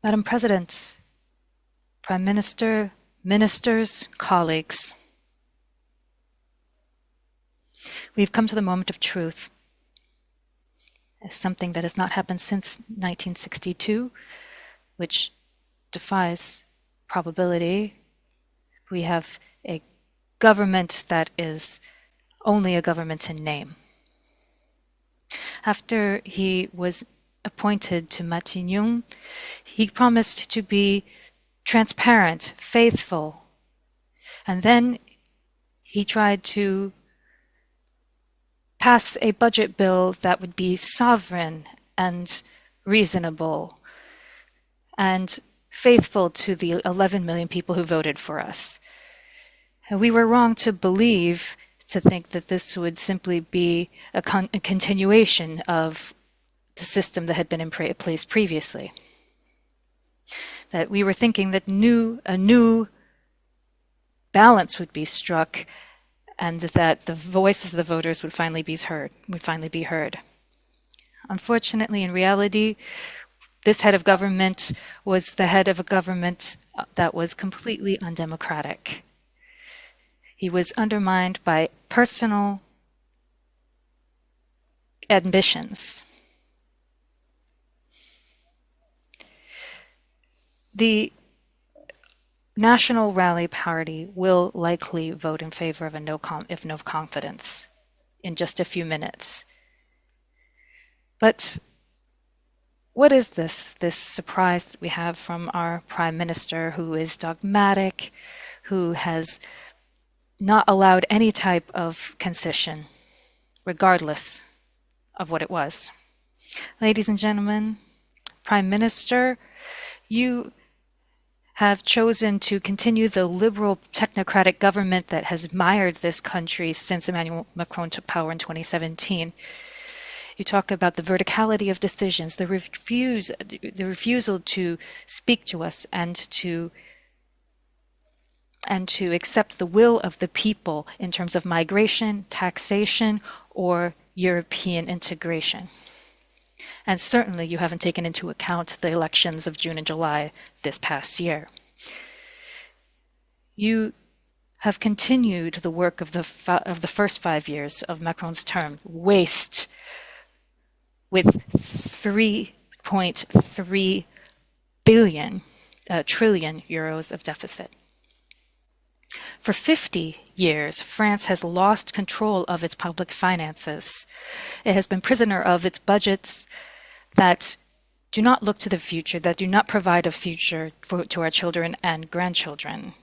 Madam President, Prime Minister, ministers, colleagues, we've come to the moment of truth. Something that has not happened since 1962, which defies probability. We have a government that is only a government in name. After he was appointed to Matignon, he promised to be transparent, faithful, and then he tried to pass a budget bill that would be sovereign and reasonable and faithful to the 11 million people who voted for us. And we were wrong to think that this would simply be a continuation of the system that had been in place previously. That we were thinking that a new balance would be struck and that the voices of the voters would finally be heard. Unfortunately, in reality, this head of government was the head of a government that was completely undemocratic. He was undermined by personal ambitions. The National Rally Party will likely vote in favor of a no confidence in just a few minutes. But what is this surprise that we have from our Prime Minister, who is dogmatic, who has not allowed any type of concession, regardless of what it was? Ladies and gentlemen, Prime Minister, you have chosen to continue the liberal technocratic government that has mired this country since Emmanuel Macron took power in 2017. You talk about the verticality of decisions, the refusal to speak to us and to accept the will of the people in terms of migration, taxation, or European integration. And certainly you haven't taken into account the elections of June and July this past year. You have continued the work of the first 5 years of Macron's term, waste, with 3.3 trillion euros of deficit. For 50 years, France has lost control of its public finances. It has been prisoner of its budgets that do not look to the future, that do not provide a future to our children and grandchildren.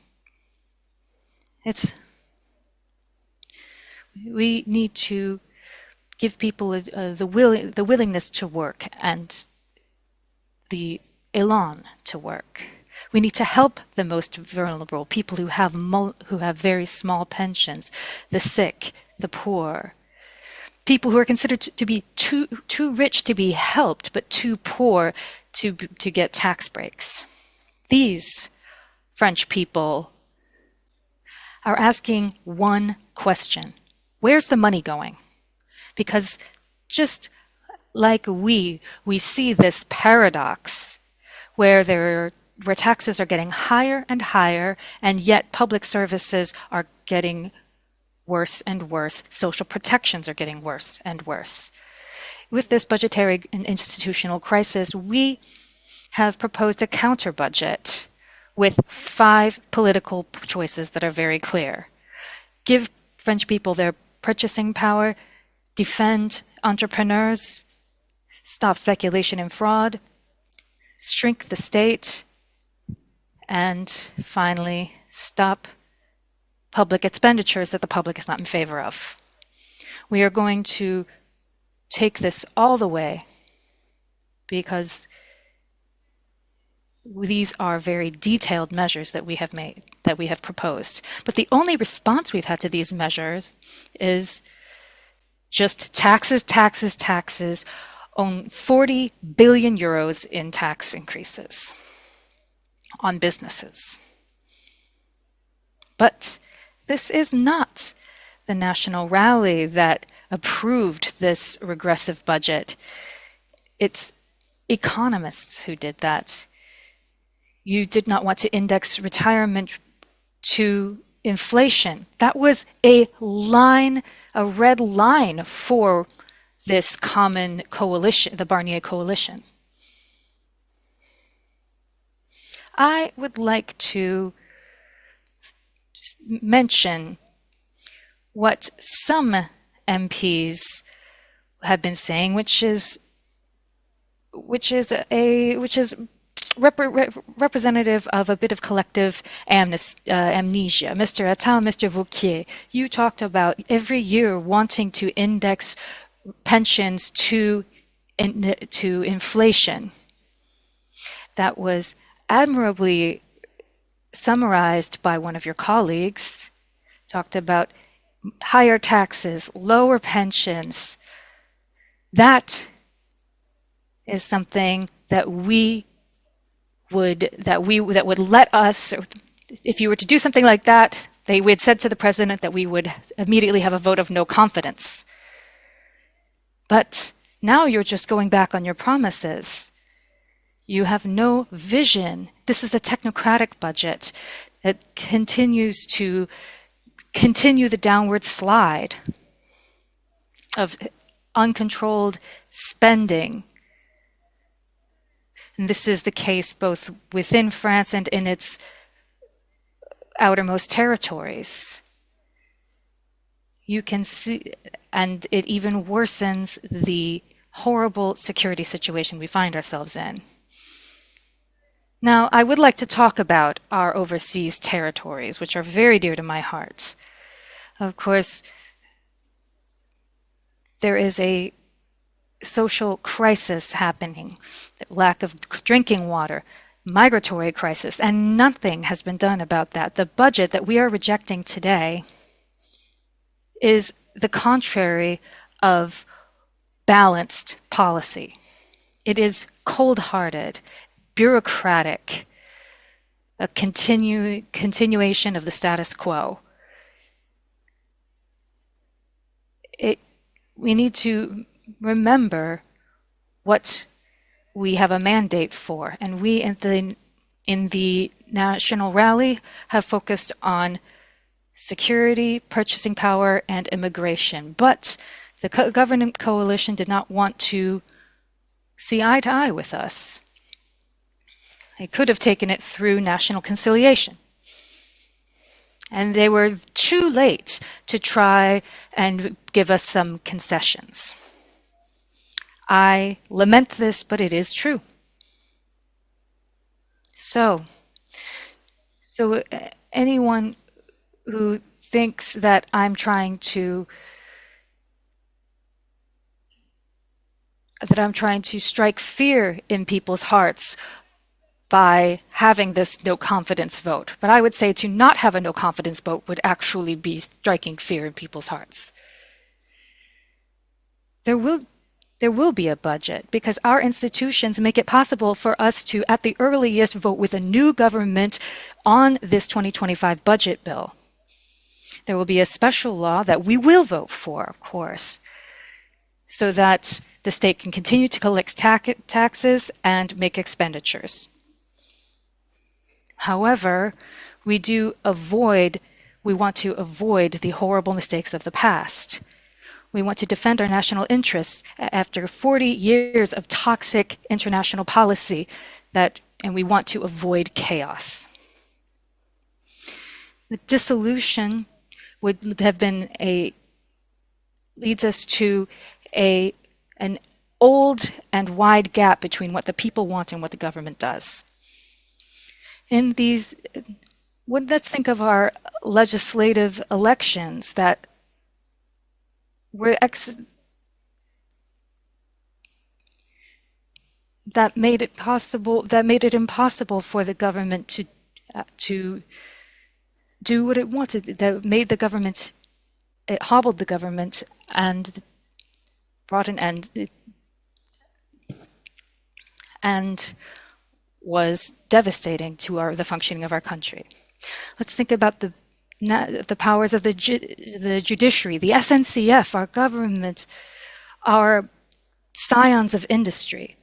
We need to give people the willingness to work and the elan to work. We need to help the most vulnerable, people who have very small pensions, the sick, the poor, people who are considered to be too rich to be helped, but too poor to get tax breaks. These French people are asking one question: where's the money going? Because just like we see this paradox where taxes are getting higher and higher, and yet public services are getting worse and worse. Social protections are getting worse and worse. With this budgetary and institutional crisis, we have proposed a counter budget with 5 political choices that are very clear. Give French people their purchasing power, defend entrepreneurs, stop speculation and fraud, shrink the state, and finally, stop public expenditures that the public is not in favor of. We are going to take this all the way because these are very detailed measures that we have proposed. But the only response we've had to these measures is just taxes, taxes, taxes, on 40 billion euros in tax increases on businesses. But this is not the National Rally that approved this regressive budget. It's economists who did that. You did not want to index retirement to inflation. That was a line, a red line for this common coalition, the Barnier coalition. I would like to mention what some MPs have been saying, which is representative of a bit of collective amnesia. Mr. Attal, Mr. Vauquier, you talked about every year wanting to index pensions to inflation. That was admirably summarized by one of your colleagues, talked about higher taxes, lower pensions. That is something that would let us, if you were to do something like that, we had said to the president that we would immediately have a vote of no confidence. But now you're just going back on your promises. You have no vision. This is a technocratic budget that continues to continue the downward slide of uncontrolled spending. And this is the case both within France and in its outermost territories. You can see, and it even worsens the horrible security situation we find ourselves in. Now, I would like to talk about our overseas territories, which are very dear to my heart. Of course, there is a social crisis happening, lack of drinking water, migratory crisis, and nothing has been done about that. The budget that we are rejecting today is the contrary of balanced policy. It is cold-hearted, bureaucratic, a continuation of the status quo. We need to remember what we have a mandate for, and we in the National Rally have focused on security, purchasing power, and immigration. But the government coalition did not want to see eye to eye with us. They could have taken it through national conciliation. And they were too late to try and give us some concessions. I lament this, but it is true. So anyone who thinks that I'm trying to strike fear in people's hearts by having this no confidence vote. But I would say to not have a no confidence vote would actually be striking fear in people's hearts. There will be a budget because our institutions make it possible for us to, at the earliest, vote with a new government on this 2025 budget bill. There will be a special law that we will vote for, of course, so that the state can continue to collect taxes and make expenditures. However, we want to avoid the horrible mistakes of the past. We want to defend our national interests after 40 years of toxic international policy, and we want to avoid chaos. The dissolution would have been leads us to an old and wide gap between what the people want and what the government does. Let's think of our legislative elections that made it impossible for the government to do what it wanted. It hobbled the government and brought an end and was devastating to the functioning of our country. Let's think about the powers of the judiciary, the SNCF, our government, our scions of industry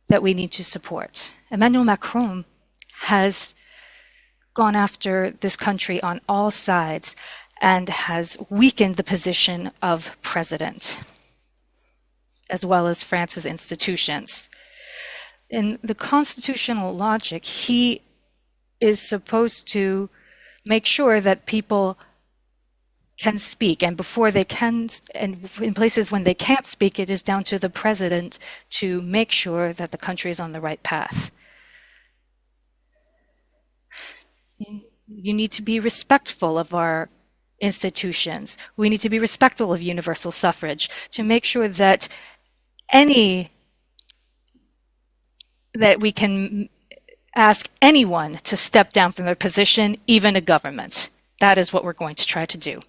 that we need to support. Emmanuel Macron has gone after this country on all sides and has weakened the position of president, as well as France's institutions. In the constitutional logic, he is supposed to make sure that people can speak, and before they can, and in places when they can't speak, it is down to the president to make sure that the country is on the right path. You need to be respectful of our institutions. We need to be respectful of universal suffrage to make sure that we can ask anyone to step down from their position, even a government. That is what we're going to try to do.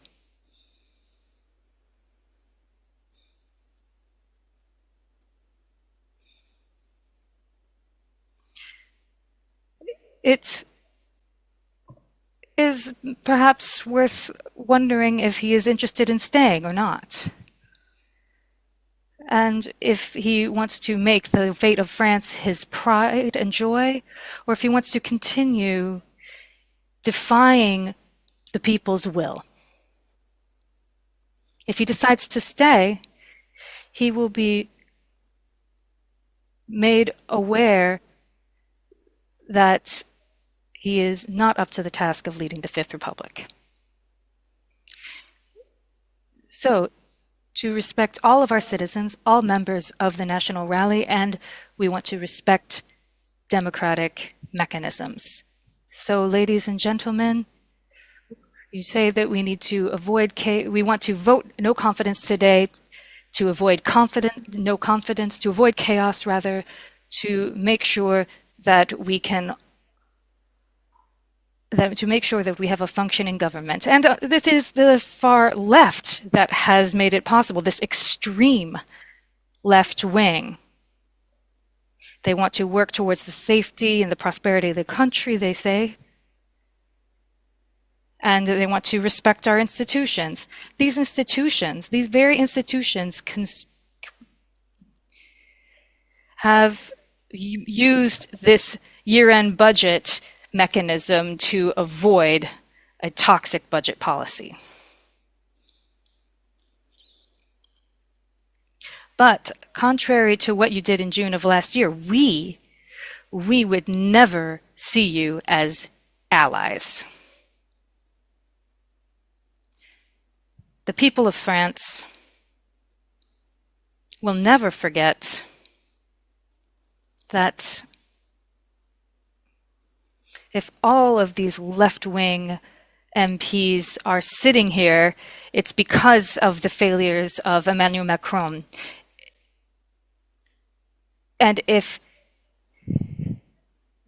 It is perhaps worth wondering if he is interested in staying or not. And if he wants to make the fate of France his pride and joy, or if he wants to continue defying the people's will. If he decides to stay, he will be made aware that he is not up to the task of leading the Fifth Republic. So, to respect all of our citizens, all members of the National Rally, and we want to respect democratic mechanisms. So, ladies and gentlemen, you say that we need to avoid, we want to vote no confidence today, to avoid no confidence, to avoid chaos rather, to make sure that we can to make sure that we have a functioning government. And this is the far left that has made it possible, this extreme left wing. They want to work towards the safety and the prosperity of the country, they say. And they want to respect our institutions. These institutions, these very institutions have used this year-end budget mechanism to avoid a toxic budget policy. But contrary to what you did in June of last year, we would never see you as allies. The people of France will never forget that if all of these left-wing MPs are sitting here, it's because of the failures of Emmanuel Macron. And if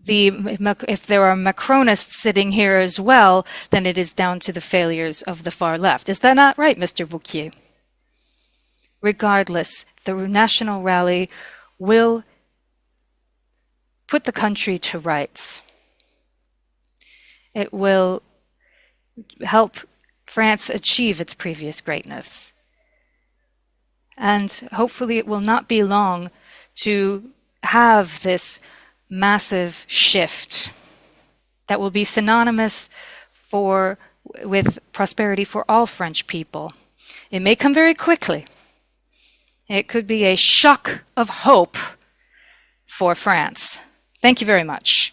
there are Macronists sitting here as well, then it is down to the failures of the far left. Is that not right, Mr. Vauquier? Regardless, the National Rally will put the country to rights. It will help France achieve its previous greatness. And hopefully it will not be long to have this massive shift that will be synonymous with prosperity for all French people. It may come very quickly. It could be a shock of hope for France. Thank you very much.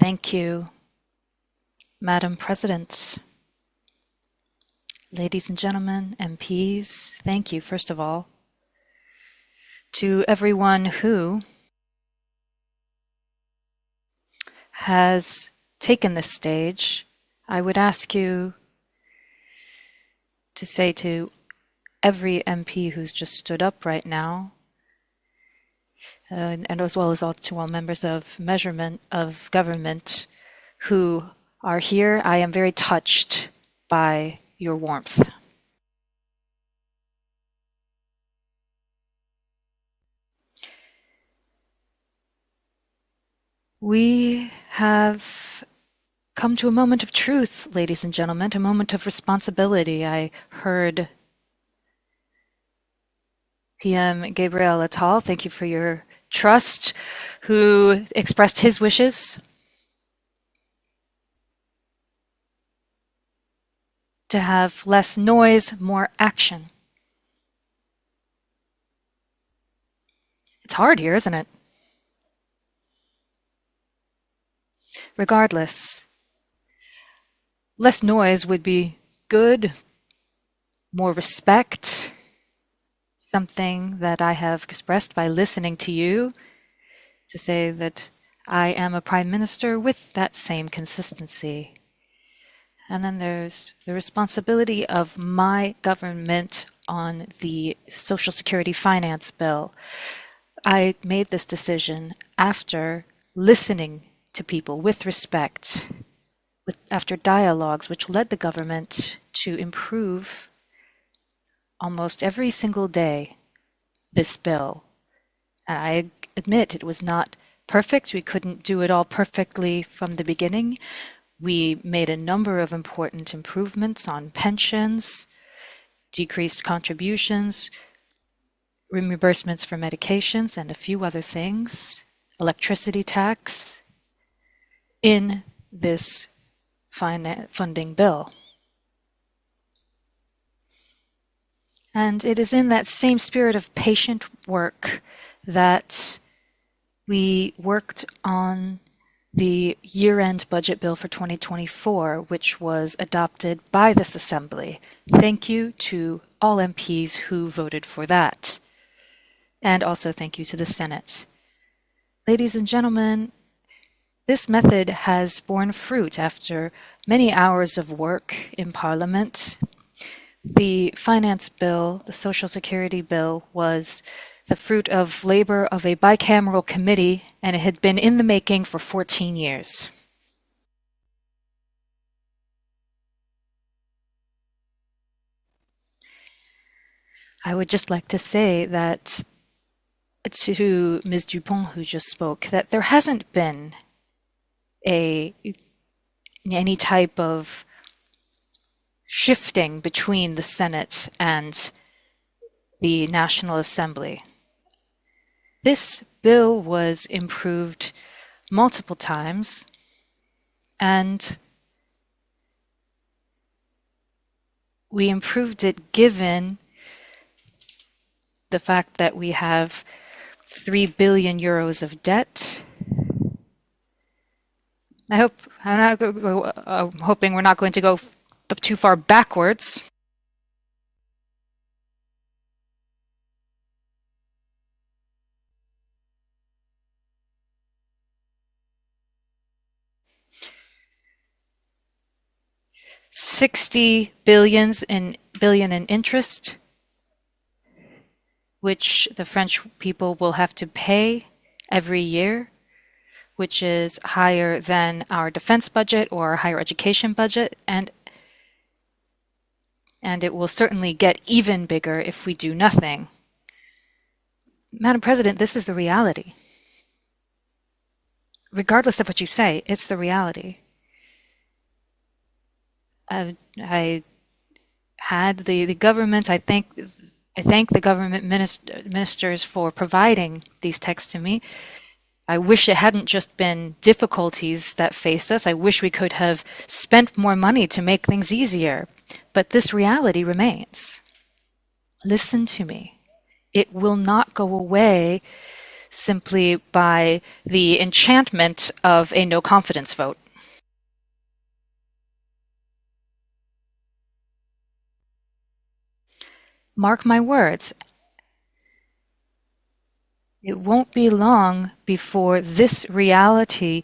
Thank you, Madam President. Ladies and gentlemen, MPs, thank you, first of all, to everyone who has taken this stage. I would ask you to say to every MP who's just stood up right now, and as well as to all members of government who are here, I am very touched by your warmth. We have come to a moment of truth, ladies and gentlemen, a moment of responsibility. I heard PM Gabriel Attal, thank you for your trust, who expressed his wishes to have less noise, more action. It's hard here, isn't it? Regardless, less noise would be good, more respect, something that I have expressed by listening to you, to say that I am a prime minister with that same consistency. And then there's the responsibility of my government on the Social Security Finance Bill. I made this decision after listening to people with respect, after dialogues which led the government to improve almost every single day this bill. And I admit it was not perfect. We couldn't do it all perfectly from the beginning. We made a number of important improvements on pensions, decreased contributions, reimbursements for medications, and a few other things, electricity tax, in this funding bill. And it is in that same spirit of patient work that we worked on the year-end budget bill for 2024, which was adopted by this Assembly. Thank you to all MPs who voted for that. And also thank you to the Senate. Ladies and gentlemen, this method has borne fruit after many hours of work in Parliament. The finance bill, the Social Security bill, was the fruit of labor of a bicameral committee, and it had been in the making for 14 years. I would just like to say that to Ms. Dupont, who just spoke, that there hasn't been any type of shifting between the Senate and the National Assembly. This bill was improved multiple times, and we improved it given the fact that we have 3 billion euros of debt. I'm hoping we're not going to go too far backwards. $60 billion in interest, which the French people will have to pay every year, which is higher than our defense budget or our higher education budget, and it will certainly get even bigger if we do nothing. Madam President, this is the reality. Regardless of what you say, it's the reality. I had the government, I thank the government ministers for providing these texts to me. I wish it hadn't just been difficulties that faced us. I wish we could have spent more money to make things easier. But this reality remains. Listen to me. It will not go away simply by the enchantment of a no confidence vote. Mark my words, it won't be long before this reality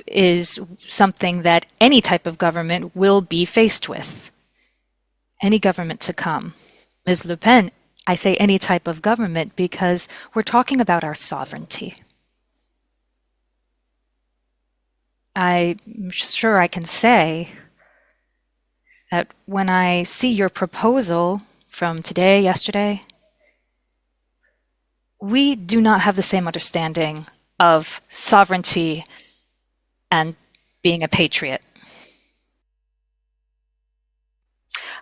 is something that any type of government will be faced with. Any government to come. Ms. Le Pen, I say any type of government because we're talking about our sovereignty. I'm sure I can say that when I see your proposal from today, yesterday, we do not have the same understanding of sovereignty and being a patriot.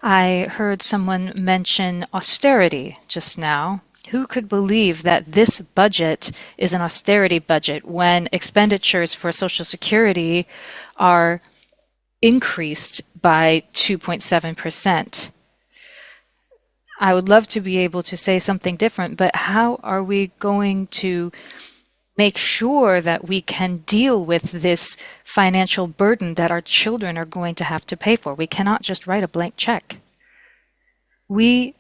I heard someone mention austerity just now. Who could believe that this budget is an austerity budget when expenditures for Social Security are increased by 2.7%? I would love to be able to say something different, but how are we going to make sure that we can deal with this financial burden that our children are going to have to pay for? We cannot just write a blank check. We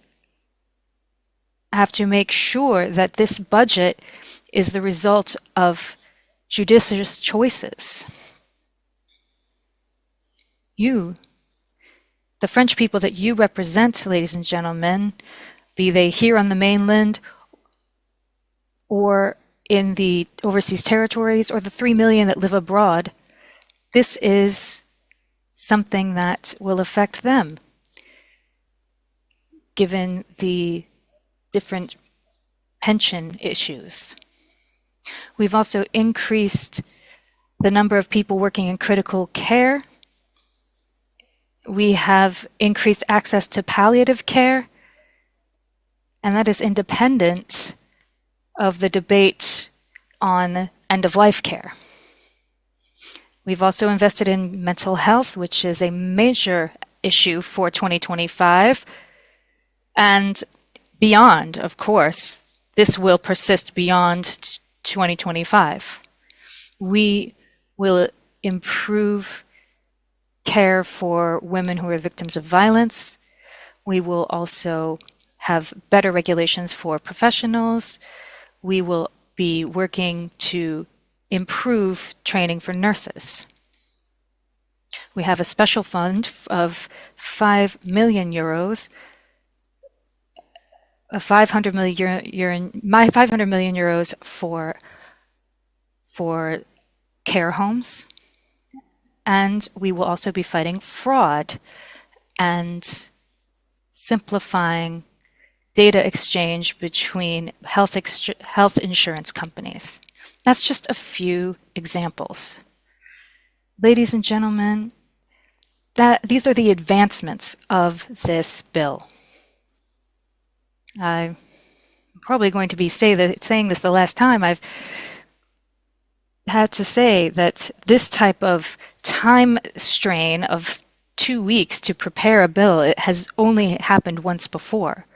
have to make sure that this budget is the result of judicious choices. You, the French people that you represent, ladies and gentlemen, be they here on the mainland or in the overseas territories or the 3 million that live abroad, this is something that will affect them, given the different pension issues. We've also increased the number of people working in critical care. We have increased access to palliative care, and that is independent of the debate on end-of-life care. We've also invested in mental health, which is a major issue for 2025 and beyond, of course. This will persist beyond 2025. We will improve care for women who are victims of violence. We will also have better regulations for professionals. We will be working to improve training for nurses. We have a special fund of 5 million euros, 500 million euros for care homes. And we will also be fighting fraud and simplifying data exchange between health insurance companies. That's just a few examples. Ladies and gentlemen, these are the advancements of this bill. I'm probably going to be saying this the last time. I've had to say that this type of time strain of 2 weeks to prepare a bill, it has only happened once before.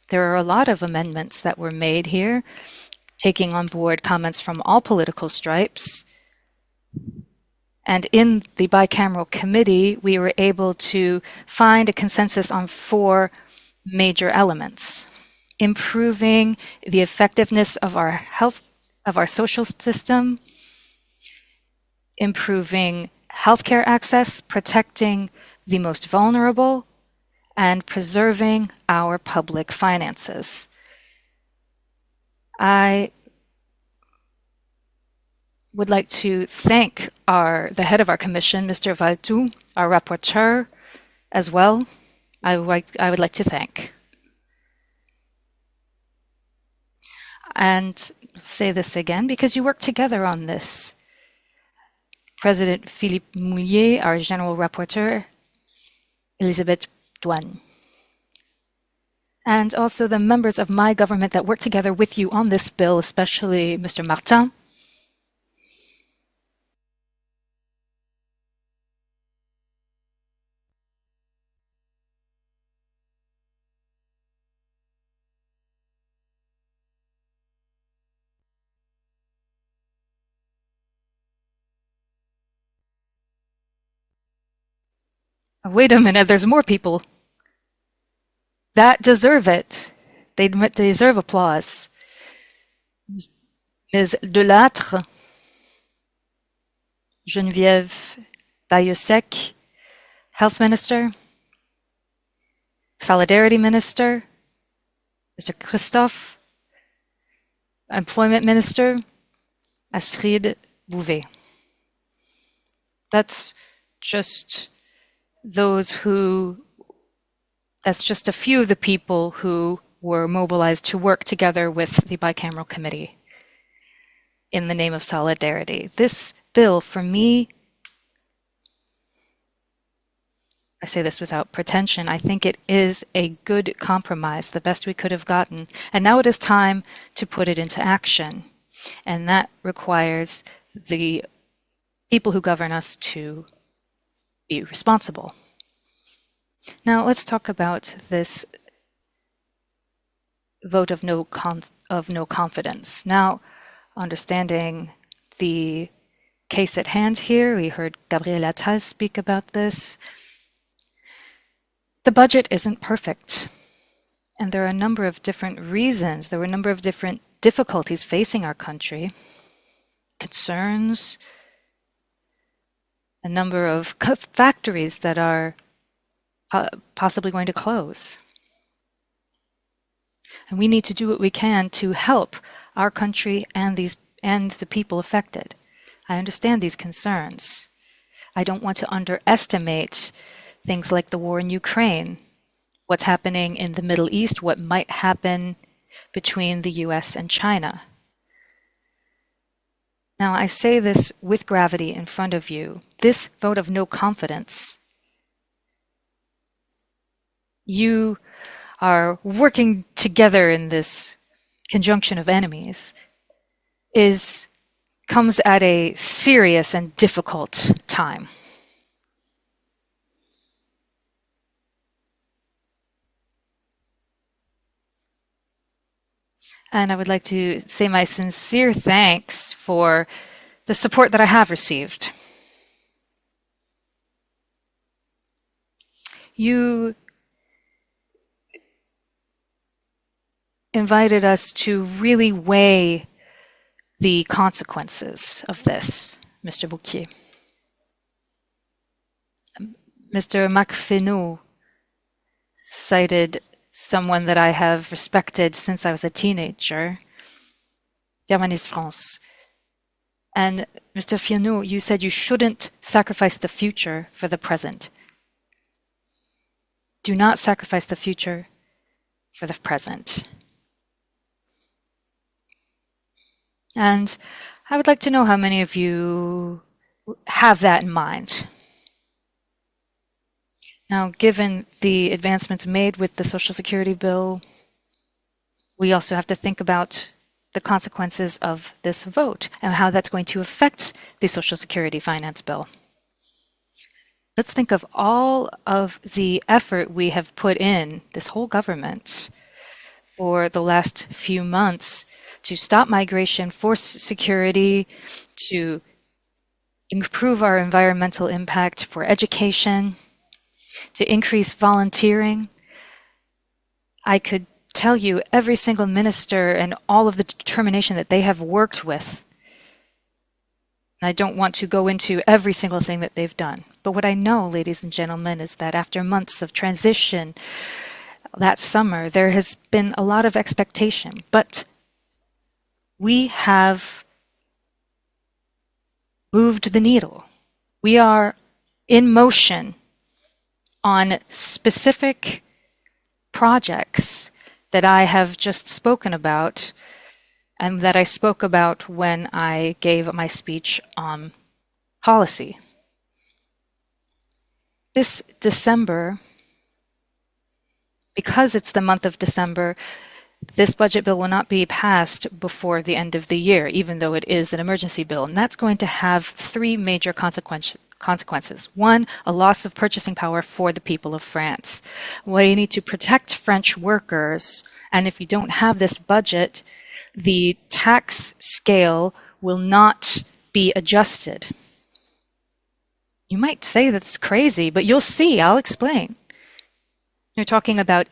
There are a lot of amendments that were made here, taking on board comments from all political stripes. And in the bicameral committee, we were able to find a consensus on 4 major elements: improving the effectiveness of our social system, improving healthcare access, protecting the most vulnerable, and preserving our public finances. I would like to thank the head of our commission, Mr. Valtou, our rapporteur, as well. I would like to thank. And say this again because you worked together on this. President Philippe Moulier, our general rapporteur, Elisabeth Douane. And also the members of my government that worked together with you on this bill, especially Mr. Martin. Wait a minute, there's more people that deserve it. They deserve applause. Ms. Delattre, Geneviève Bayosek, Health Minister, Solidarity Minister, Mr. Christophe, Employment Minister, Astrid Bouvet. That's just that's just a few of the people who were mobilized to work together with the bicameral committee in the name of solidarity. This bill, for me, I say this without pretension, I think it is a good compromise, the best we could have gotten. And now it is time to put it into action. And that requires the people who govern us to be responsible. Now let's talk about this vote of no confidence. Now, understanding the case at hand here, we heard Gabriel Attal speak about this. The budget isn't perfect, and there are a number of different reasons. There were a number of different difficulties facing our country, concerns, a number of factories that are possibly going to close. And we need to do what we can to help our country and the people affected. I understand these concerns. I don't want to underestimate things like the war in Ukraine, what's happening in the Middle East, what might happen between the US and China. Now, I say this with gravity in front of you. This vote of no confidence, you are working together in this conjunction of enemies, comes at a serious and difficult time. And I would like to say my sincere thanks for the support that I have received. You invited us to really weigh the consequences of this, Mr. Bouquier. Mr. Macfenou cited someone that I have respected since I was a teenager, Germanis France. And Mr. Fionou, you said you shouldn't sacrifice the future for the present. Do not sacrifice the future for the present. And I would like to know how many of you have that in mind. Now, given the advancements made with the Social Security bill, we also have to think about the consequences of this vote and how that's going to affect the Social Security finance bill. Let's think of all of the effort we have put in, this whole government, for the last few months to stop migration, force security, to improve our environmental impact, for education, to increase volunteering. I could tell you every single minister and all of the determination that they have worked with. I don't want to go into every single thing that they've done. But what I know, ladies and gentlemen, is that after months of transition that summer, there has been a lot of expectation. But we have moved the needle. We are in motion on specific projects that I have just spoken about and that I spoke about when I gave my speech on policy. This December, because it's the month of December, this budget bill will not be passed before the end of the year, even though it is an emergency bill. And that's going to have three major consequences. One, a loss of purchasing power for the people of France. We need to protect French workers, and if you don't have this budget, the tax scale will not be adjusted. You might say that's crazy, but you'll see. I'll explain. You're talking about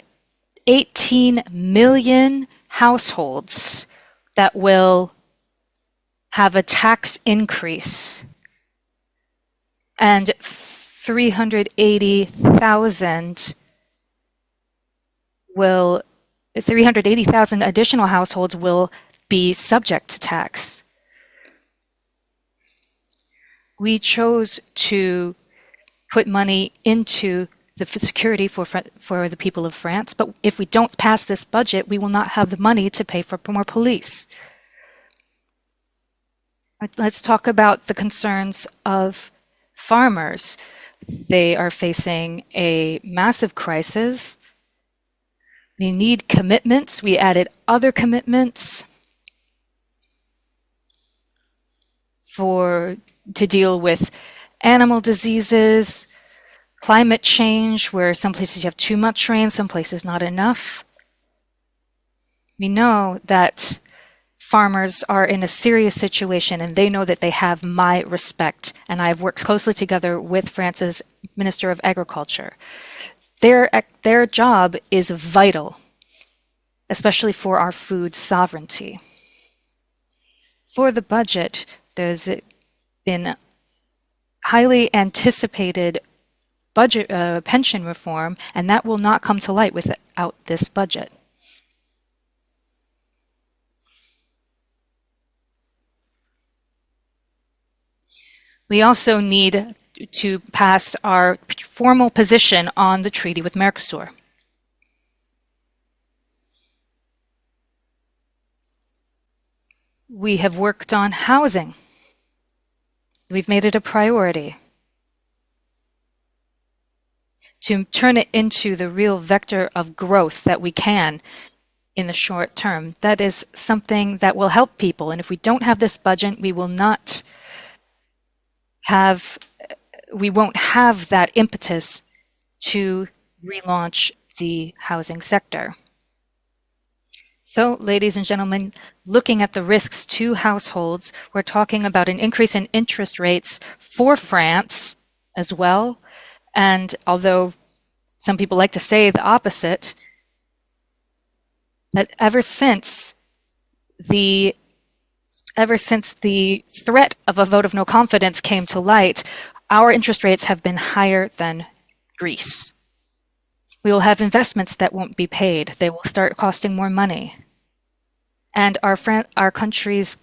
18 million households that will have a tax increase, and 380,000 additional households will be subject to tax. We chose to put money into the security for the people of France, but if we don't pass this budget, we will not have the money to pay for more police. Let's talk about the concerns of farmers. They are facing a massive crisis. We need commitments. We added other commitments to deal with animal diseases, climate change, where some places you have too much rain, some places not enough. We know that farmers are in a serious situation, and they know that they have my respect, and I've worked closely together with France's Minister of Agriculture. Their job is vital, especially for our food sovereignty. For the budget, there's been highly anticipated budget pension reform, and that will not come to light without this budget. We also need to pass our formal position on the treaty with Mercosur. We have worked on housing. We've made it a priority to turn it into the real vector of growth that we can in the short term. That is something that will help people. And if we don't have this budget, we won't have that impetus to relaunch the housing sector. So, ladies and gentlemen, looking at the risks to households, we're talking about an increase in interest rates for France as well. And although some people like to say the opposite, that ever since the threat of a vote of no confidence came to light, our interest rates have been higher than Greece. We will have investments that won't be paid. They will start costing more money. And our country's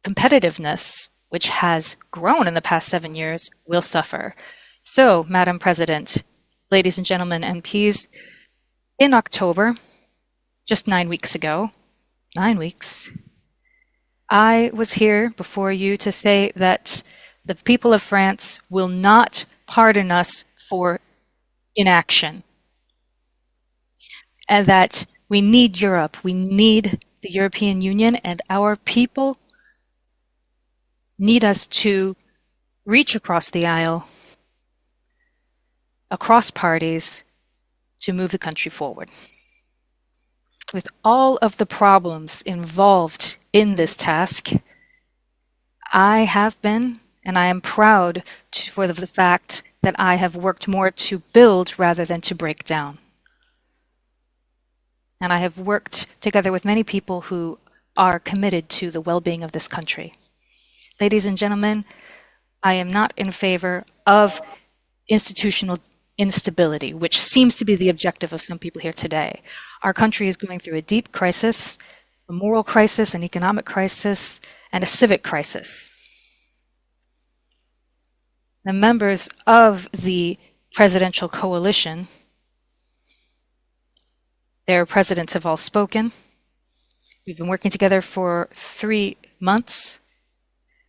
competitiveness, which has grown in the past 7 years, will suffer. So, Madam President, ladies and gentlemen MPs, in October, just 9 weeks ago, 9 weeks, I was here before you to say that the people of France will not pardon us for inaction, and that we need Europe, we need the European Union, and our people need us to reach across the aisle, across parties, to move the country forward. With all of the problems involved in this task, I have been, and I am proud for the fact that I have worked more to build rather than to break down. And I have worked together with many people who are committed to the well-being of this country. Ladies and gentlemen, I am not in favor of institutional instability, which seems to be the objective of some people here today. Our country is going through a deep crisis, a moral crisis, an economic crisis, and a civic crisis. The members of the presidential coalition, their presidents have all spoken. We've been working together for 3 months.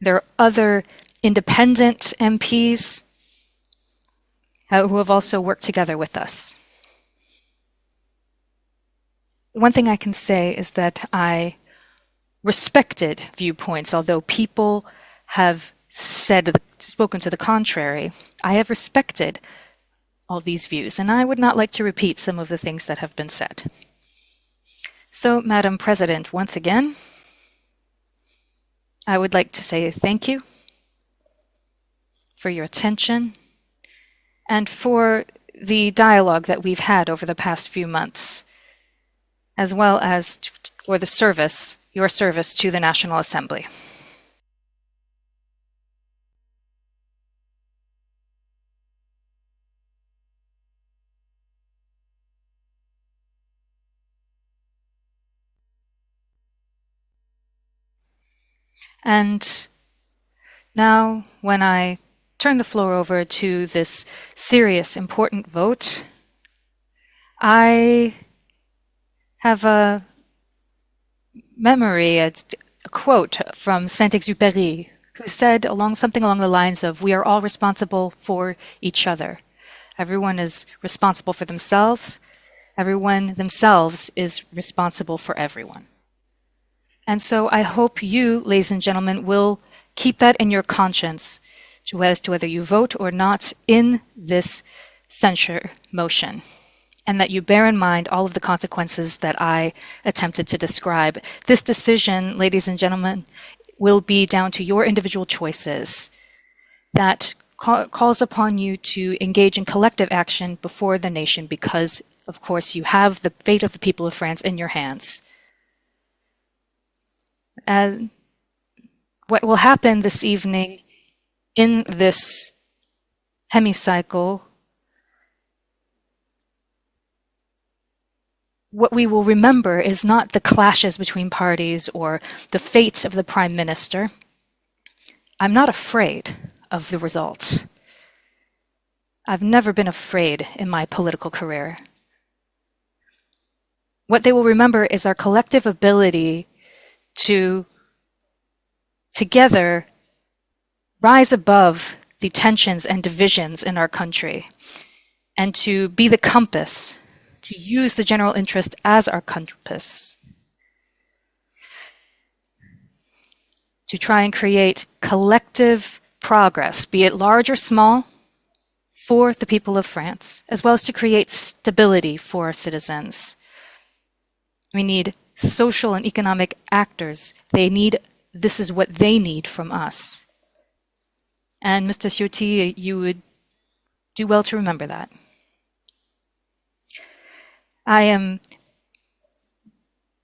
There are other independent MPs who have also worked together with us. One thing I can say is that I respected viewpoints, although people have spoken to the contrary. I have respected all these views, and I would not like to repeat some of the things that have been said. So, Madam President, once again, I would like to say thank you for your attention, and for the dialogue that we've had over the past few months, as well as for the service, your service to the National Assembly. And now, when I turn the floor over to this serious, important vote, I have a memory, a quote from Saint-Exupéry, who said something along the lines of, "We are all responsible for each other. Everyone is responsible for themselves. Everyone themselves is responsible for everyone." And so I hope you, ladies and gentlemen, will keep that in your conscience as to whether you vote or not in this censure motion, and that you bear in mind all of the consequences that I attempted to describe. This decision, ladies and gentlemen, will be down to your individual choices. That calls upon you to engage in collective action before the nation because, of course, you have the fate of the people of France in your hands. What will happen this evening in this hemicycle, what we will remember is not the clashes between parties or the fate of the Prime Minister. I'm not afraid of the result. I've never been afraid in my political career. What they will remember is our collective ability to together rise above the tensions and divisions in our country and to be the compass, to use the general interest as our compass, to try and create collective progress, be it large or small, for the people of France, as well as to create stability for our citizens. We need social and economic actors. This is what they need from us. And Mr. Ciotti, you would do well to remember that. I am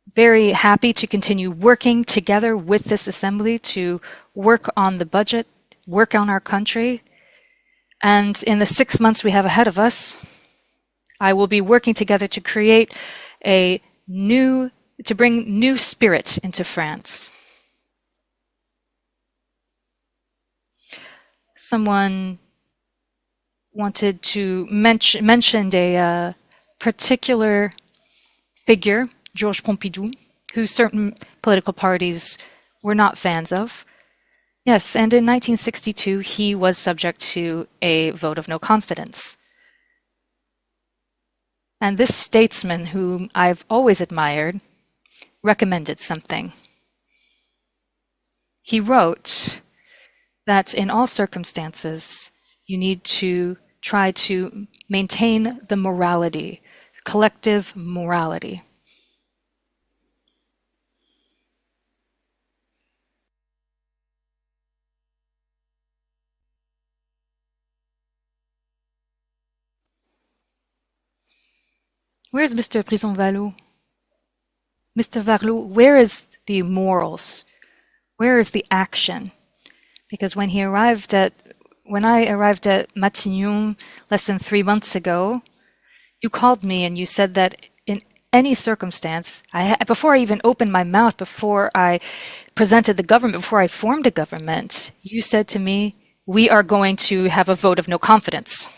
very happy to continue working together with this assembly to work on the budget, work on our country. And in the 6 months we have ahead of us, I will be working together to create to bring new spirit into France. Someone wanted to mention a particular figure, Georges Pompidou, who certain political parties were not fans of. Yes, and in 1962, he was subject to a vote of no confidence. And this statesman, whom I've always admired, recommended something. He wrote that in all circumstances, you need to try to maintain the morality, collective morality. Where's Mr. Prison-Vallot? Mr. Varlot, where is the morals? Where is the action? Because when I arrived at Matignon less than 3 months ago, you called me and you said that in any circumstance, before I even opened my mouth, before I presented the government, before I formed a government, you said to me, we are going to have a vote of no confidence.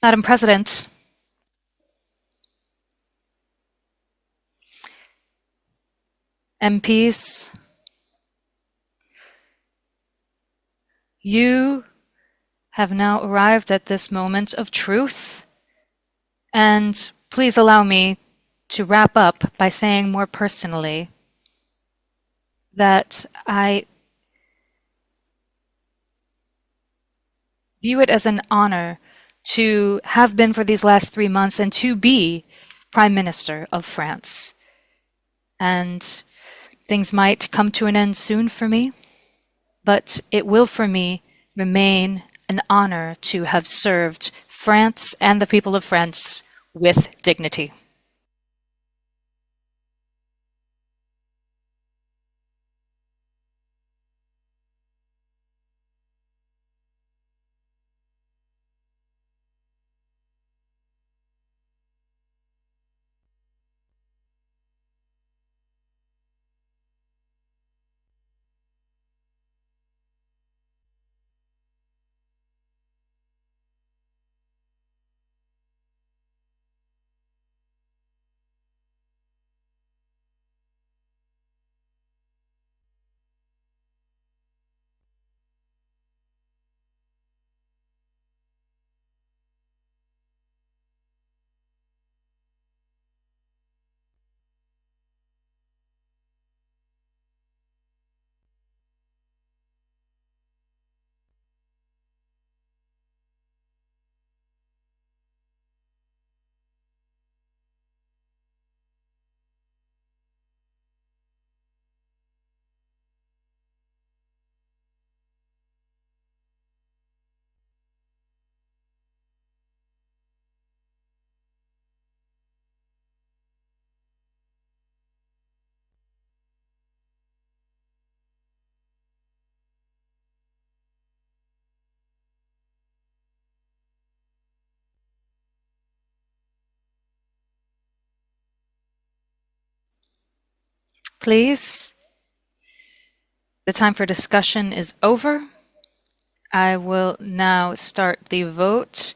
Madam President, MPs, you have now arrived at this moment of truth, and please allow me to wrap up by saying more personally that I view it as an honor to have been for these last 3 months and to be Prime Minister of France. And things might come to an end soon for me, but it will for me remain an honor to have served France and the people of France with dignity. Please, the time for discussion is over. I will now start the vote.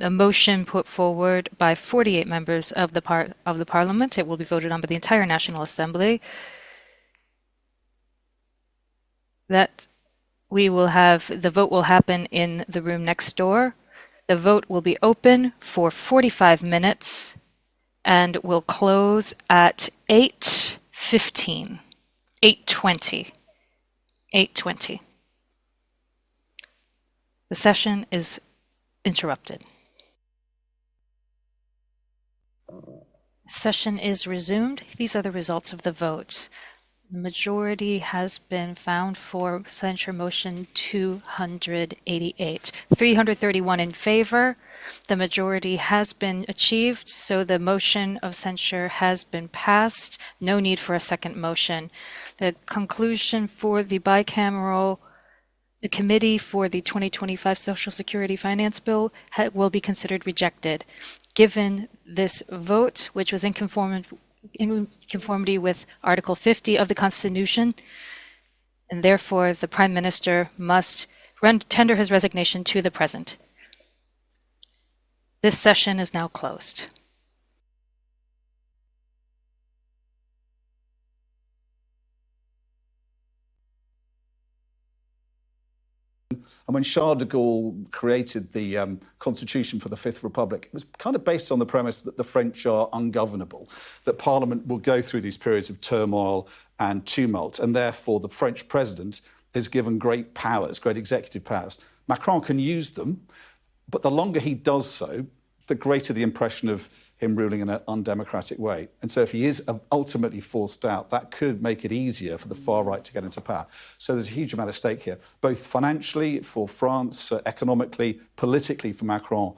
A motion put forward by 48 members of the Parliament. It will be voted on by the entire National Assembly. That the vote will happen in the room next door. The vote will be open for 45 minutes and will close at 8:15, 8:20, 8:20. The session is interrupted. Session is resumed. These are the results of the vote. The majority has been found for censure motion 288. 331 in favor. The majority has been achieved, so the motion of censure has been passed. No need for a second motion. The conclusion for the bicameral the committee for the 2025 Social Security Finance Bill will be considered rejected. Given this vote, which was in conformity with Article 50 of the Constitution, and therefore the Prime Minister must tender his resignation to the President. This session is now closed. And when Charles de Gaulle created the Constitution for the Fifth Republic, it was kind of based on the premise that the French are ungovernable, that Parliament will go through these periods of turmoil and tumult, and therefore the French president is given great powers, great executive powers. Macron can use them, but the longer he does so, the greater the impression of him ruling in an undemocratic way. And so if he is ultimately forced out, that could make it easier for the far right to get into power. So there's a huge amount at stake here, both financially for France, economically, politically for Macron,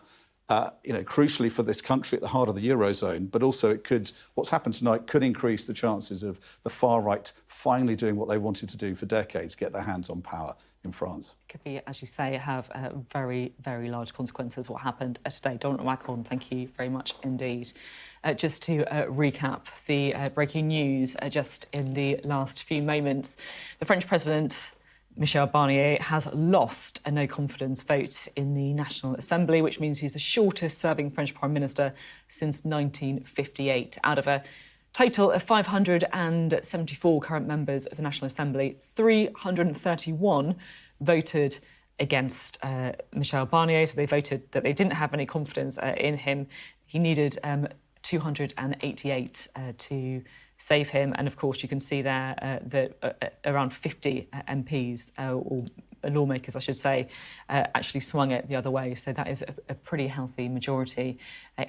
crucially for this country at the heart of the Eurozone, but also what's happened tonight could increase the chances of the far right finally doing what they wanted to do for decades, get their hands on power in France. It could be, as you say, have very, very large consequences what happened today. Donald Macron, thank you very much indeed. Just to recap the breaking news just in the last few moments, the French President Michel Barnier has lost a no-confidence vote in the National Assembly, which means he's the shortest-serving French Prime Minister since 1958. Out of a total of 574 current members of the National Assembly, 331 voted against Michel Barnier, so they voted that they didn't have any confidence in him. He needed 288 to save him, and of course you can see there that around 50 MPs or lawmakers, I should say, actually swung it the other way. So that is a pretty healthy majority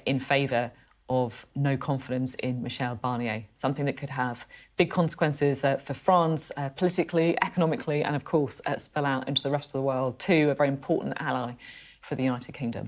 in favour of no confidence in Michel Barnier, something that could have big consequences for France, politically, economically, and of course spill out into the rest of the world too, a very important ally for the United Kingdom.